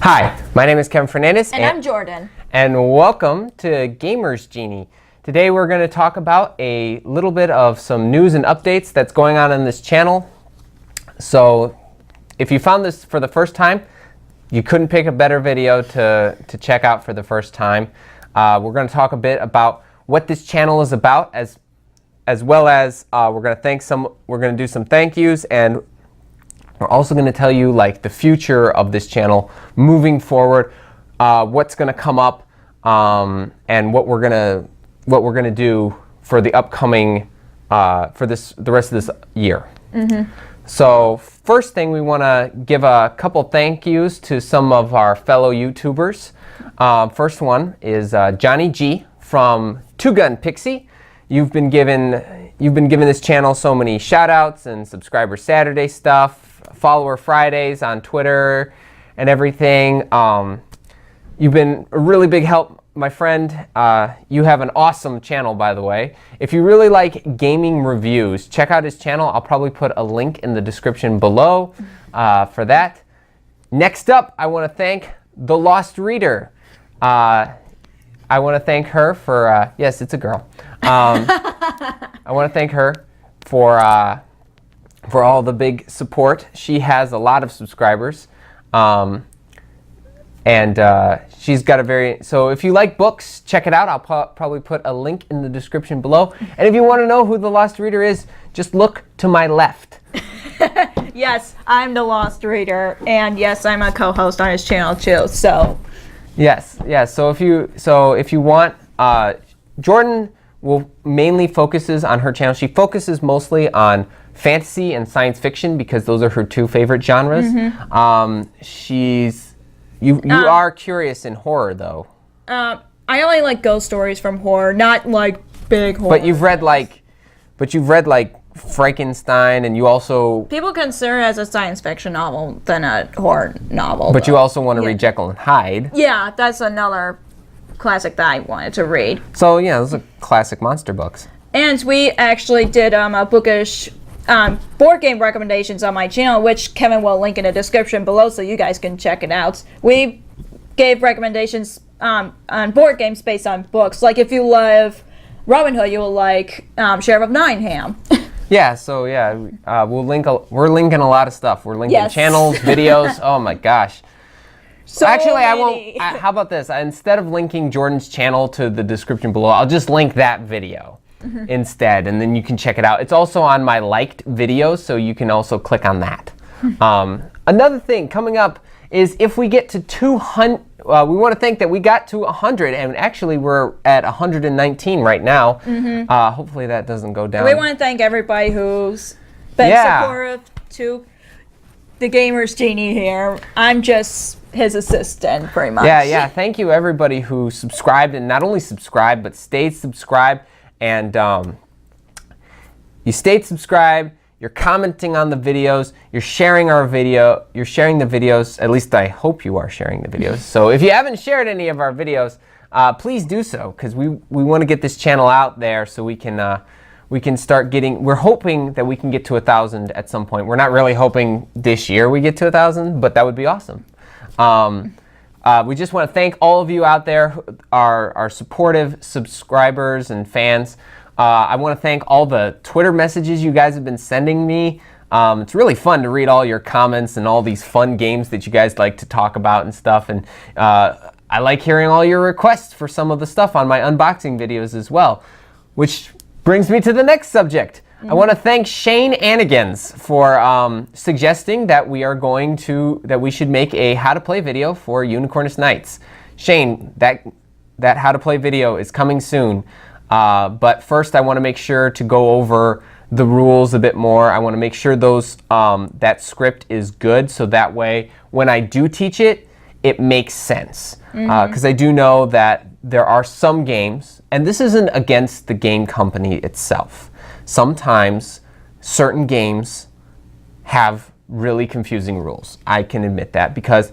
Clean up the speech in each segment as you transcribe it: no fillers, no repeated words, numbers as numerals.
Hi, my name is Kevin Fernandez. And I'm Jordan. And welcome to Gamers Genie. Today we're going to talk about a little bit of some news and updates that's going on this channel. So if you found this for the first time, you couldn't pick a better video to check out for the first time. We're going to talk a bit about what this channel is about, as well as we're going to do some thank yous, and we're also going to tell you like the future of this channel moving forward, what's going to come up, and what we're going to do for the upcoming the rest of this year. Mm-hmm. So first thing, we want to give a couple thank yous to some of our fellow YouTubers. First one is Johnny G from Two Gun Pixie. You've been given this channel so many shout outs and subscriber Saturday stuff, follower Fridays on Twitter and everything. You've been a really big help, my friend. You have an awesome channel, by the way. If you really like gaming reviews, check out his channel. I'll probably put a link in the description below for that. Next up, I want to thank The Lost Reader. I want to thank her for, yes, it's a girl. I want to thank her for all the big support. She has a lot of subscribers. And she's got so if you like books, check it out. I'll probably put a link in the description below. And if you want to know who The Lost Reader is, just look to my left. Yes, I'm The Lost Reader, and yes, I'm a co-host on his channel too. So yes. So if you want, Jordan will mainly focuses on her channel. She focuses mostly on fantasy and science fiction because those are her two favorite genres. Mm-hmm. You are curious in horror, though. I only like ghost stories from horror, not like big horror. But you've read like Frankenstein, and you also people consider it as a science fiction novel than a horror novel. But you also want to read Jekyll and Hyde. Yeah, that's another classic that I wanted to read. So yeah, those are classic monster books. And we actually did a bookish board game recommendations on my channel, which Kevin will link in the description below so you guys can check it out. We gave recommendations on board games based on books. Like if you love Robin Hood, you will like Sheriff of Nottingham. Yeah, so yeah, we're linking a lot of stuff. We're linking channels, videos. Oh my gosh. So actually, many. I won't. How about this? Instead of linking Jordan's channel to the description below, I'll just link that video instead, and then you can check it out. It's also on my liked videos, so you can also click on that. Another thing coming up is if we get to 200, we want to thank that we got to 100, and actually we're at 119 right now. Hopefully that doesn't go down. We want to thank everybody who's been supportive to the Gamers Genie here. I'm just his assistant, pretty much. Yeah. Thank you, everybody who subscribed, and not only subscribed, but stayed subscribed. And you stayed subscribed. You're commenting on the videos. You're sharing our video. You're sharing the videos. At least I hope you are sharing the videos. So if you haven't shared any of our videos, please do so, because we want to get this channel out there so we can start getting. We're hoping that we can get to 1,000 at some point. We're not really hoping this year we get to 1,000, but that would be awesome. We just want to thank all of you out there, our supportive subscribers and fans. I want to thank all the Twitter messages you guys have been sending me. It's really fun to read all your comments and all these fun games that you guys like to talk about and stuff. And I like hearing all your requests for some of the stuff on my unboxing videos as well. Which brings me to the next subject. I want to thank Shane Anigans for suggesting that we should make a how to play video for Unicornus Nights. Shane, that how to play video is coming soon. But first I want to make sure to go over the rules a bit more. I want to make sure that script is good, so that way when I do teach it, it makes sense. Because I do know that there are some games, and this isn't against the game company itself. Sometimes certain games have really confusing rules. I can admit that because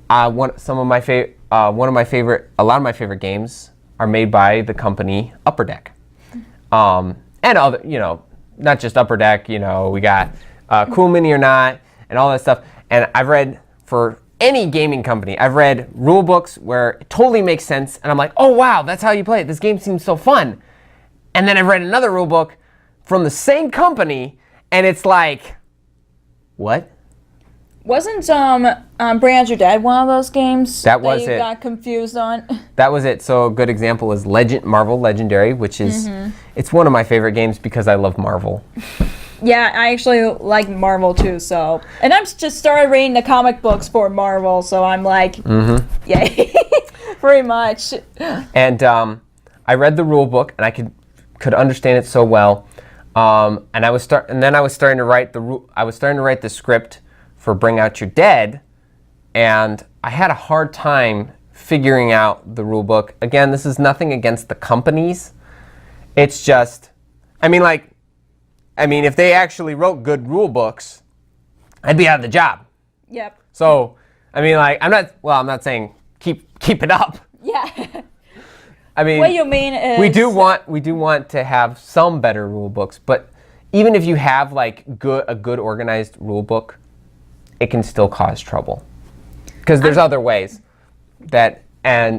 a lot of my favorite games are made by the company Upper Deck, and other, not just Upper Deck. We got Cool Mini or Not and all that stuff. And I've read for any gaming company. I've read rule books where it totally makes sense, and I'm like, oh wow, that's how you play it. This game seems so fun. And then I've read another rule book from the same company, and it's like, what? Wasn't Bring Out Your Dead one of those games that was you it. got confused on? That was it. So a good example is Marvel Legendary, which is it's one of my favorite games because I love Marvel. Yeah, I actually like Marvel too. So, and I'm just started reading the comic books for Marvel, so I'm like, yay, pretty much. And I read the rule book, and I could understand it so well. And then I was starting to write the script for Bring Out Your Dead, and I had a hard time figuring out the rule book. Again, this is nothing against the companies. It's just, I mean, if they actually wrote good rule books, I'd be out of the job. Yep. So, I mean, I'm not saying keep it up. Yeah. I mean, what you mean is we do want to have some better rule books, but even if you have a good organized rule book, it can still cause trouble because there's other ways that can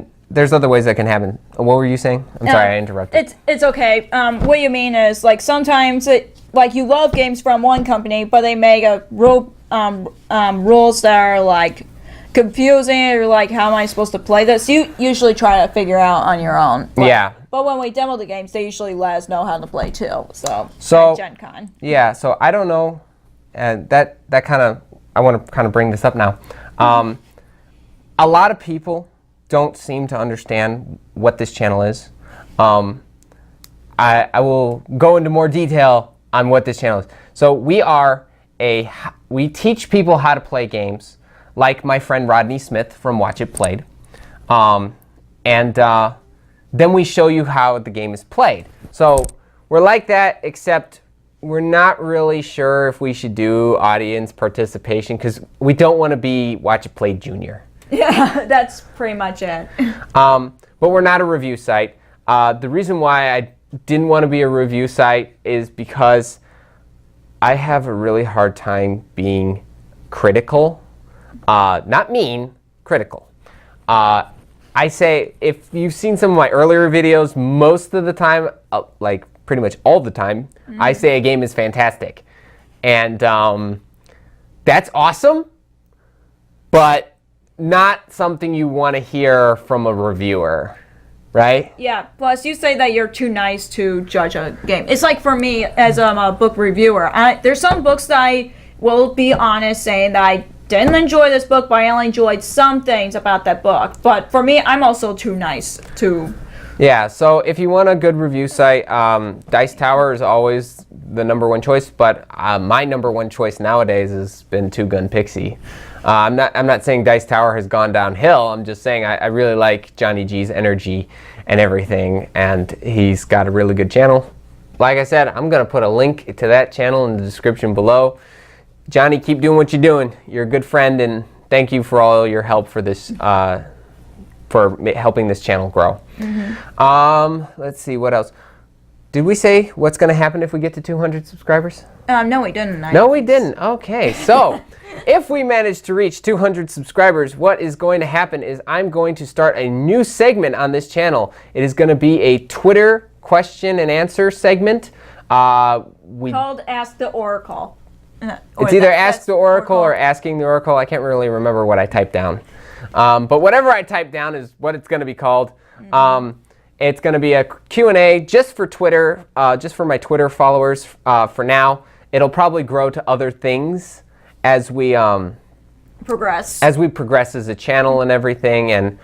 happen. What were you saying? I'm sorry, I interrupted. It's okay. What you mean is sometimes you love games from one company, but they make a rules that are confusing, or how am I supposed to play this? You usually try to figure out on your own. Yeah. But when we demo the games, they usually let us know how to play too. So Gen Con. Yeah. So I don't know, and that kind of I want to kind of bring this up now. A lot of people don't seem to understand what this channel is. I will go into more detail on what this channel is. So we teach people how to play games, like my friend Rodney Smith from Watch It Played. Then we show you how the game is played. So we're like that, except we're not really sure if we should do audience participation because we don't want to be Watch It Played Junior. Yeah, that's pretty much it. But we're not a review site. The reason why I didn't want to be a review site is because I have a really hard time being critical. Not mean, critical. I say, if you've seen some of my earlier videos, most of the time, pretty much all the time, I say a game is fantastic. And that's awesome, but not something you want to hear from a reviewer, right? Yeah, plus you say that you're too nice to judge a game. It's like for me, as a book reviewer, there's some books that I will be honest saying that I didn't enjoy this book, but I only enjoyed some things about that book. But for me, I'm also too nice to... Yeah, so if you want a good review site, Dice Tower is always the number one choice, but my number one choice nowadays has been Two Gun Pixie. I'm not saying Dice Tower has gone downhill. I'm just saying I really like Johnny G's energy and everything, and he's got a really good channel. Like I said, I'm going to put a link to that channel in the description below. Johnny, keep doing what you're doing. You're a good friend, and thank you for all your help for this, for helping this channel grow. Let's see, what else? Did we say what's going to happen if we get to 200 subscribers? No, we didn't. No, we didn't. Okay, so if we manage to reach 200 subscribers, what is going to happen is I'm going to start a new segment on this channel. It is going to be a Twitter question and answer segment. Called Ask the Oracle. It's either Ask the Oracle or Asking the Oracle. I can't really remember what I typed down. But whatever I typed down is what it's going to be called. It's going to be a Q&A just for Twitter, just for my Twitter followers for now. It'll probably grow to other things as we progress. As we progress as a channel and everything. And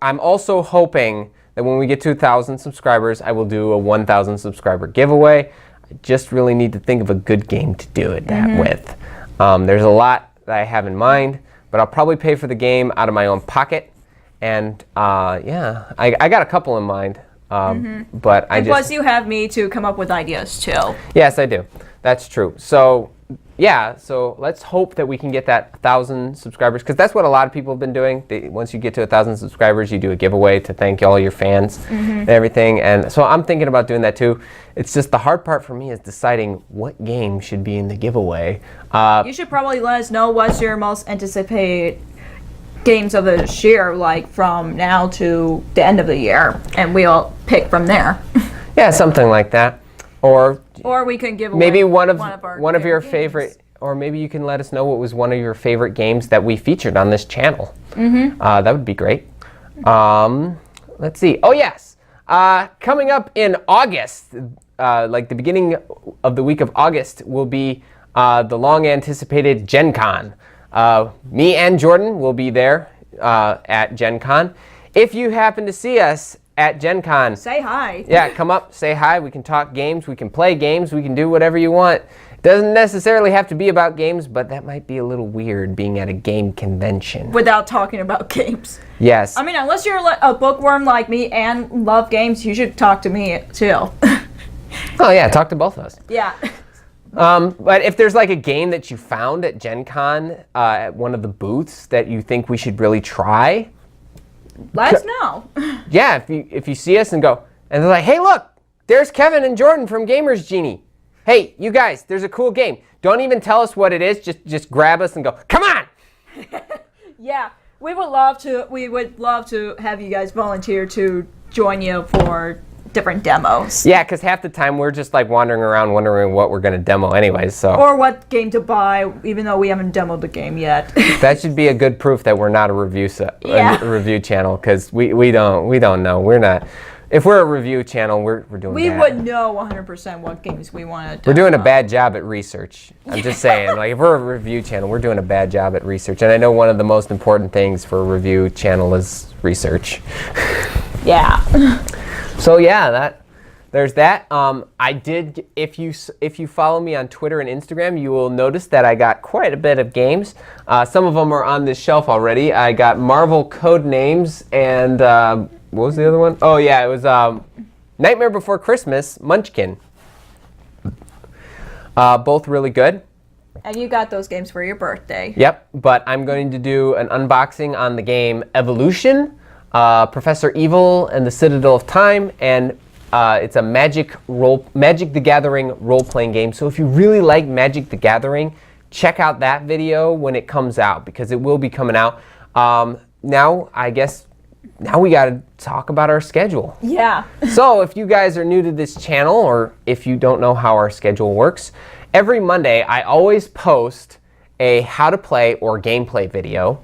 I'm also hoping that when we get to 1,000 subscribers, I will do a 1,000 subscriber giveaway. I just really need to think of a good game to do it with. There's a lot that I have in mind, but I'll probably pay for the game out of my own pocket. And yeah, I got a couple in mind, but plus you have me to come up with ideas too. Yes, I do. That's true. So yeah, so let's hope that we can get that 1,000 subscribers, because that's what a lot of people have been doing. Once you get to 1,000 subscribers, you do a giveaway to thank all your fans and everything. And so I'm thinking about doing that too. It's just the hard part for me is deciding what game should be in the giveaway. You should probably let us know what's your most anticipated games of this year, like from now to the end of the year, and we'll pick from there. Yeah, something like that. Or we can give away maybe one of your games. favorite, or maybe you can let us know what was one of your favorite games that we featured on this channel. That would be great. Let's see. Oh yes, coming up in August, like the beginning of the week of August, will be the long-anticipated Gen Con. Me and Jordan will be there at Gen Con. If you happen to see us at Gen Con, say hi. Yeah, come up, say hi. We can talk games, we can play games, we can do whatever you want. It doesn't necessarily have to be about games, but that might be a little weird being at a game convention. Without talking about games. Yes. I mean, unless you're a bookworm like me and love games, you should talk to me too. Oh yeah, talk to both of us. Yeah. But if there's like a game that you found at Gen Con at one of the booths that you think we should really try, let us know. Yeah, if you see us and go, and they're like, hey look, there's Kevin and Jordan from Genie. Hey, you guys, there's a cool game. Don't even tell us what it is, just grab us and go, come on! Yeah, we would love to have you guys volunteer to join you for different demos. Yeah, because half the time we're just like wandering around wondering what we're going to demo anyways, so. Or what game to buy, even though we haven't demoed the game yet. That should be a good proof that we're not a review a review channel, because we don't know. We're not. If we're a review channel, we're doing We bad. would know 100% what games we want to We're doing a bad job at research. I'm just saying, like if we're a review channel, we're doing a bad job at research. And I know one of the most important things for a review channel is research. Yeah. So yeah, there's that. I did. If you follow me on Twitter and Instagram, you will notice that I got quite a bit of games. Some of them are on this shelf already. I got Marvel Codenames and what was the other one? Oh yeah, it was Nightmare Before Christmas, Munchkin. Both really good. And you got those games for your birthday. Yep, but I'm going to do an unboxing on the game Evolution, Professor Evil and the Citadel of Time, and it's a Magic the Gathering role-playing game. So if you really like Magic the Gathering, check out that video when it comes out, because it will be coming out. Now we got to talk about our schedule. Yeah. So if you guys are new to this channel, or if you don't know how our schedule works, every Monday I always post a how to play or gameplay video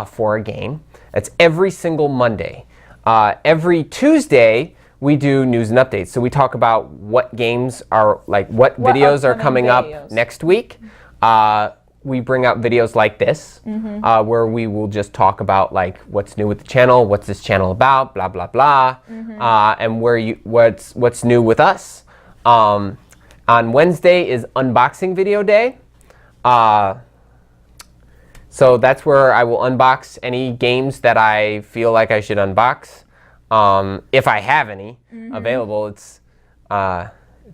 for a game. That's every single Monday. Every Tuesday we do news and updates. So we talk about what games are, like what videos are coming up next week. We bring out videos like this, where we will just talk about like what's new with the channel, what's this channel about, blah blah blah, and what's new with us. On Wednesday is unboxing video day, so that's where I will unbox any games that I feel like I should unbox, if I have any available. It's a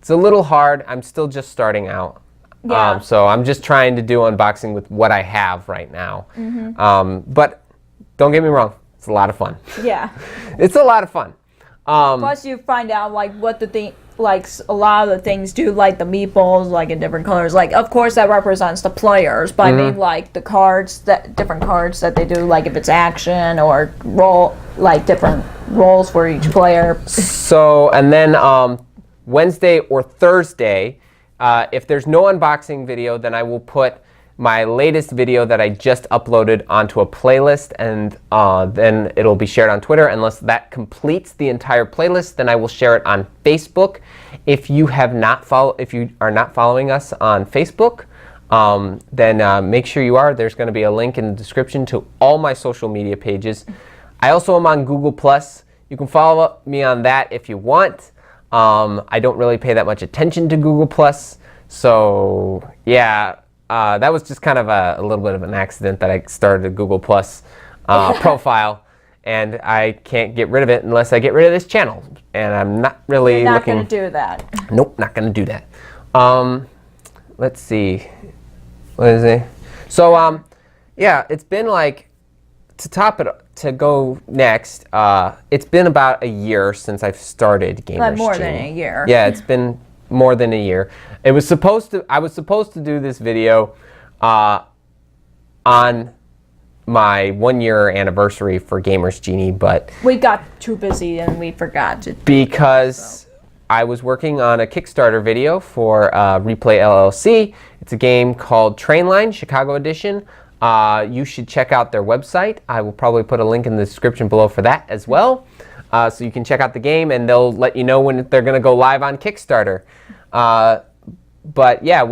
little hard. I'm still just starting out. Yeah. So I'm just trying to do unboxing with what I have right now. But don't get me wrong, it's a lot of fun. Yeah. It's a lot of fun. Plus you find out like what the thing, like a lot of the things do, like the meatballs, like in different colors. Like of course that represents the players, but I mean like the cards, different cards that they do, like if it's action or role, like different roles for each player. So and then Wednesday or Thursday, if there's no unboxing video, then I will put my latest video that I just uploaded onto a playlist, and then it'll be shared on Twitter. Unless that completes the entire playlist, then I will share it on Facebook. If you are not following us on Facebook, then make sure you are. There's going to be a link in the description to all my social media pages. I also am on Google+. You can follow me on that if you want. I don't really pay that much attention to Google+, so yeah, that was just kind of a little bit of an accident that I started a Google+ profile, and I can't get rid of it unless I get rid of this channel, and I'm not really You're not looking... going to do that. Nope, not going to do that. Let's see. What is it? So, yeah, it's been like, to go next, it's been about a year since I've started Gamers Like more Genie. than a year. Yeah, it's been more than a year. I was supposed to do this video on my 1-year anniversary for Gamers Genie, but We got too busy and we forgot to. because I was working on a Kickstarter video for Replay LLC. It's a game called Trainline Chicago Edition. You should check out their website. I will probably put a link in the description below for that as well. So you can check out the game, and they'll let you know when they're going to go live on Kickstarter. But yeah,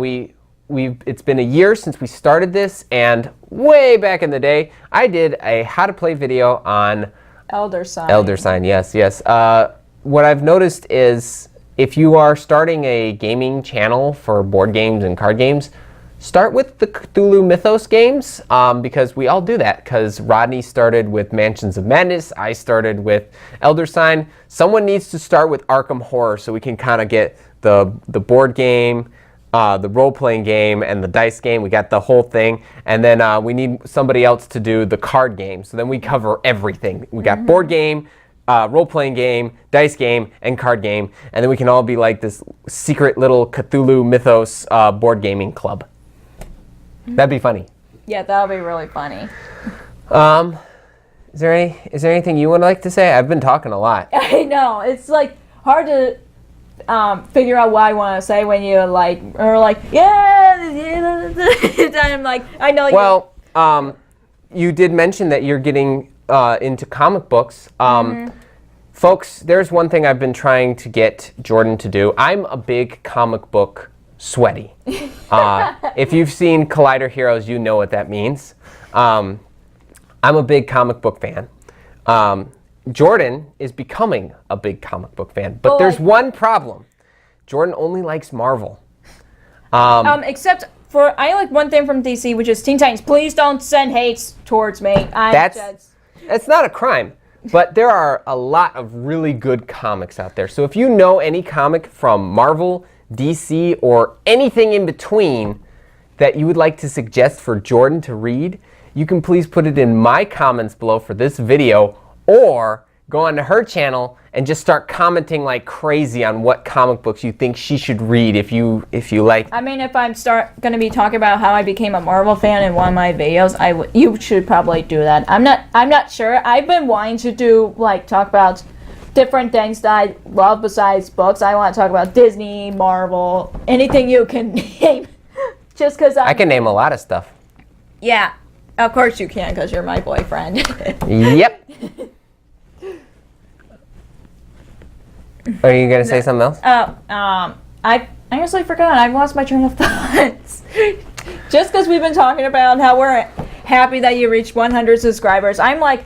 it's been a year since we started this, and way back in the day, I did a how to play video on Elder Sign. Elder Sign, yes. What I've noticed is if you are starting a gaming channel for board games and card games, start with the Cthulhu Mythos games, because we all do that, because Rodney started with Mansions of Madness, I started with Elder Sign. Someone needs to start with Arkham Horror so we can kind of get the board game, the role-playing game, and the dice game. We got the whole thing. And then we need somebody else to do the card game. So then we cover everything. We got board game, role-playing game, dice game, and card game. And then we can all be like this secret little Cthulhu Mythos board gaming club. That'd be funny. Yeah, that would be really funny. Is there anything you would like to say? I've been talking a lot. I know. It's like hard to figure out what I want to say when you are like, yeah. I'm like, I know. Well, you did mention that you're getting into comic books. Folks, there's one thing I've been trying to get Jordan to do. I'm a big comic book sweaty. If you've seen Collider Heroes, you know what that means. I'm a big comic book fan. Jordan is becoming a big comic book fan, but there's one problem. Jordan only likes Marvel. Except for, I like one thing from DC, which is Teen Titans. Please don't send hates towards me. That's not a crime, but there are a lot of really good comics out there. So if you know any comic from Marvel, DC, or anything in between that you would like to suggest for Jordan to read, you can please put it in my comments below for this video, or go onto her channel and just start commenting like crazy on what comic books you think she should read if you like. I mean, if I'm going to be talking about how I became a Marvel fan in one of my videos, you should probably do that. I'm not sure. I've been wanting to do talk about different things that I love besides books. I want to talk about Disney, Marvel, anything you can name. Just because I can name a lot of stuff. Yeah, of course you can, because you're my boyfriend. Yep. Are you gonna say something else? I honestly forgot. I lost my train of thoughts. Just because we've been talking about how we're happy that you reached 100 subscribers. I'm like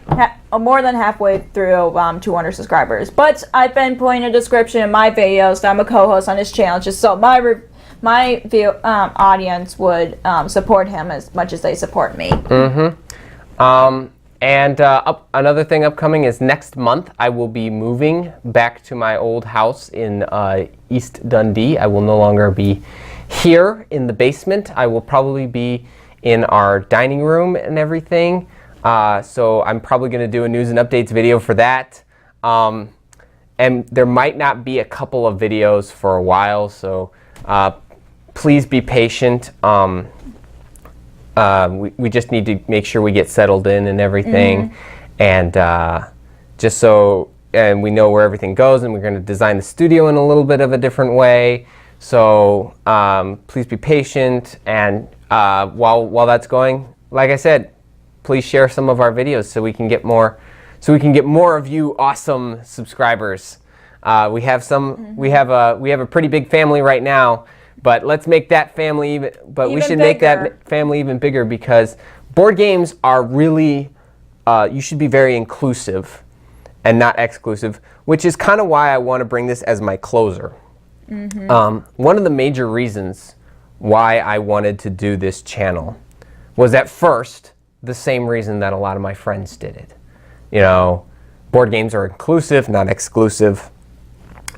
more than halfway through 200 subscribers. But I've been putting a description in my videos that I'm a co-host on his channel, just so my audience would support him as much as they support me. And another thing upcoming is next month I will be moving back to my old house in East Dundee. I will no longer be here in the basement. I will probably be in our dining room and everything. So I'm probably going to do a news and updates video for that. And there might not be a couple of videos for a while, so please be patient. We just need to make sure we get settled in and everything, and just so we know where everything goes, and we're going to design the studio in a little bit of a different way. So please be patient, and while that's going, like I said, please share some of our videos so we can get more of you awesome subscribers. We have a pretty big family right now. But let's make that family we should make that family even bigger, because board games are really, you should be very inclusive and not exclusive, which is kind of why I want to bring this as my closer. One of the major reasons why I wanted to do this channel was at first the same reason that a lot of my friends did it. You know, board games are inclusive, not exclusive,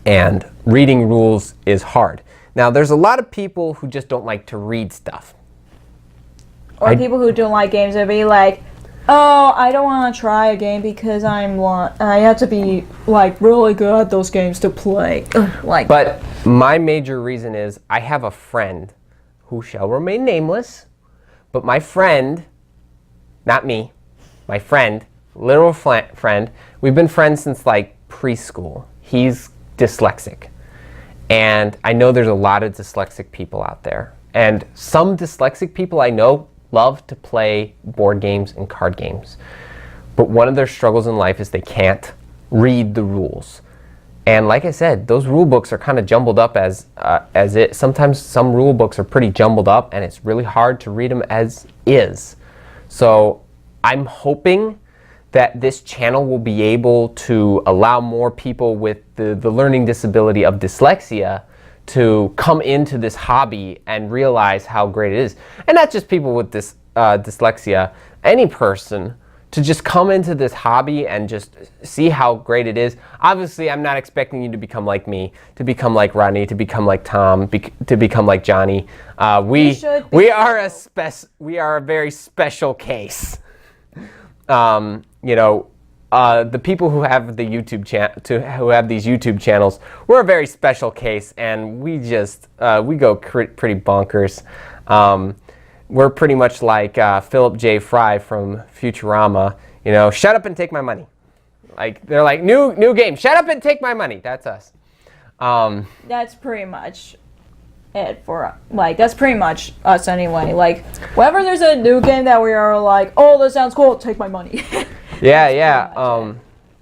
and reading rules is hard. Now, there's a lot of people who just don't like to read stuff. Or people who don't like games would be like, oh, I don't want to try a game because I have to be really good at those games to play. But my major reason is I have a friend who shall remain nameless, but my friend, not me, my friend, literal friend. We've been friends since like preschool. He's dyslexic. And I know there's a lot of dyslexic people out there. And some dyslexic people I know love to play board games and card games. But one of their struggles in life is they can't read the rules. And like I said, those rule books are kind of jumbled up as it. Sometimes some rule books are pretty jumbled up and it's really hard to read them as is. So I'm hoping that this channel will be able to allow more people with the learning disability of dyslexia to come into this hobby and realize how great it is. And not just people with dyslexia, any person to just come into this hobby and just see how great it is. Obviously, I'm not expecting you to become like me, to become like Rodney, to become like Tom, to become like Johnny. We are a very special case. The people who have the who have these YouTube channels, we're a very special case, and we just we go pretty bonkers. We're pretty much like Philip J. Fry from Futurama. Shut up and take my money. Like they're like new game. Shut up and take my money. That's us. That's pretty much it for that's pretty much us anyway. Like whenever there's a new game that we are like, oh, this sounds cool, take my money. Yeah.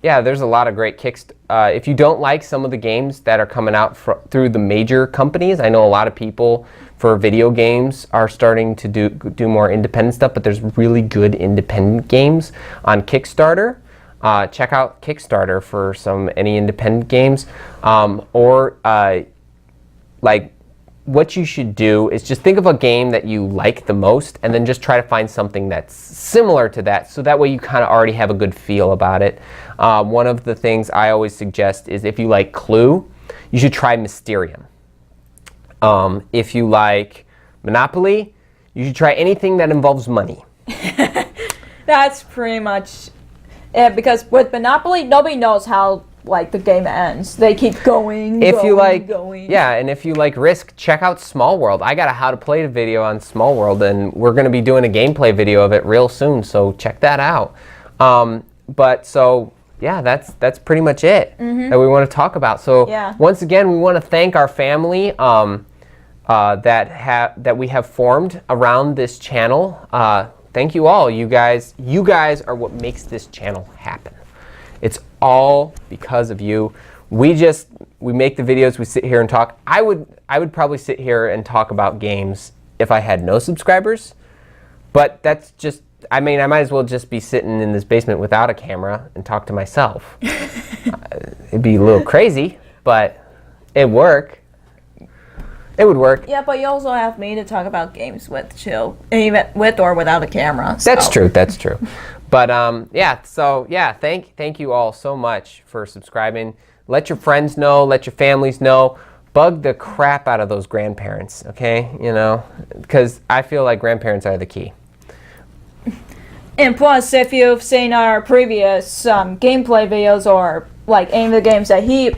There's a lot of great kicks. If you don't like some of the games that are coming out through the major companies, I know a lot of people for video games are starting to do more independent stuff, but there's really good independent games on Kickstarter. Check out Kickstarter for any independent games. What you should do is just think of a game that you like the most and then just try to find something that's similar to that, so that way you kind of already have a good feel about it. One of the things I always suggest is if you like Clue, you should try Mysterium. If you like Monopoly, you should try anything that involves money. That's pretty much it, because with Monopoly, nobody knows how the game ends. They keep going. And if you like Risk, check out Small World. I got a how to play video on Small World, and we're going to be doing a gameplay video of it real soon, so check that out. That's pretty much it that we want to talk about. So once again, we want to thank our family that we have formed around this channel. Thank you all. You guys are what makes this channel happen. It's all because of you. We make the videos, we sit here and talk. I would probably sit here and talk about games if I had no subscribers, but that's just, I might as well just be sitting in this basement without a camera and talk to myself. It'd be a little crazy, but it'd work. It would work. Yeah, but you also have me to talk about games with even with or without a camera. So. That's true. But thank you all so much for subscribing. Let your friends know, let your families know. Bug the crap out of those grandparents, okay? Because I feel like grandparents are the key. And plus, if you've seen our previous gameplay videos or any of the games that he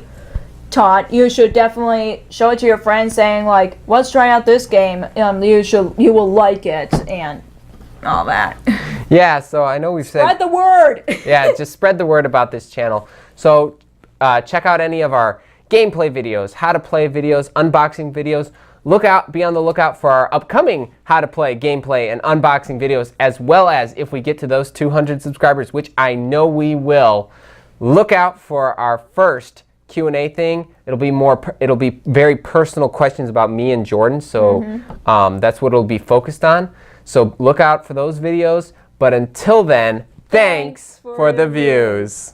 taught, you should definitely show it to your friends, saying let's try out this game. You will like it and all that. Yeah, so I know we've said... Spread the word! Yeah, just spread the word about this channel. So check out any of our gameplay videos, how to play videos, unboxing videos. Be on the lookout for our upcoming how to play, gameplay, and unboxing videos, as well as if we get to those 200 subscribers, which I know we will. Look out for our first Q&A thing. It'll be very personal questions about me and Jordan, so that's what it'll be focused on. So look out for those videos. But until then, thanks for the views.